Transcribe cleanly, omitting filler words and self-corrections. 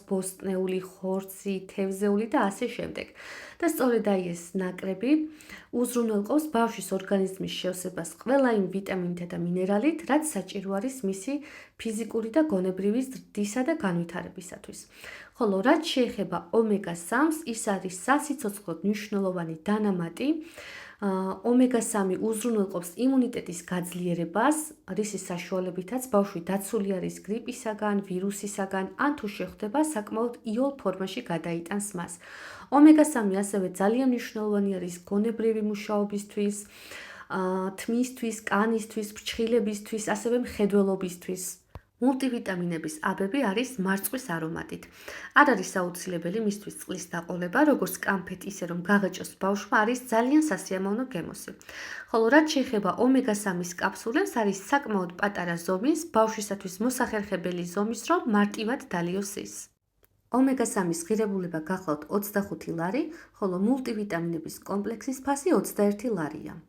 ბოსტნეული, ხორცი, თევზეული და ასე შემდეგ. და სწორედ აი ეს ნაკრები უზრუნველყოფს ბავშვის ორგანიზმის შევსებას ყველა იმ ვიტამინთა და მინერალით, რაც საჭირო არის მისი ფიზიკური და გონებრივი ზრდისა და განვითარებისათვის. ხოლო რაც შეეხება ომეგა-3-ს, ის არის სასიცოცხლოდ მნიშვნელოვანი დანამატი. ომეგა-3 უზრუნველყოფს იმუნიტეტის გაძლიერებას, რისის საშუალებითაც ბავშვი დაცული არის გრიპისაგან, ვირუსისაგან, ან თუ შეხვდება საკმაოდ იოლ ფორმაში გადაიტანს მას. ომეგა-3 ასევე ძალიან მნიშვნელოვანი არის გონებრივი მუშაობისთვის, თმისთვის, კანისთვის, ფრჩხილებისთვის, ასევე მხედველობისთვის. მულტივიტამინების აბები არის მარწყვის არომატით. არ არის აუცილებელი მისთვის წყლის დაყოლება, როგორც კამფეტ, ისე რომ გაღეჭოს ბავშვმა არის ძალიან სასიამოვნო გემოსი. ხოლო რაც შეეხება ომეგა-3-ის კაფსულებს, არის საკმაოდ პატარა ზომის, ბავშვისათვის მოსახერხებელი ზომის, რომ მარტივად დალიოს ის. ომეგა-3-ის ღირებულება გახლავთ 25 ლარი, ხოლო მულტივიტამინების კომპლექსის ფასი 21 ლარია.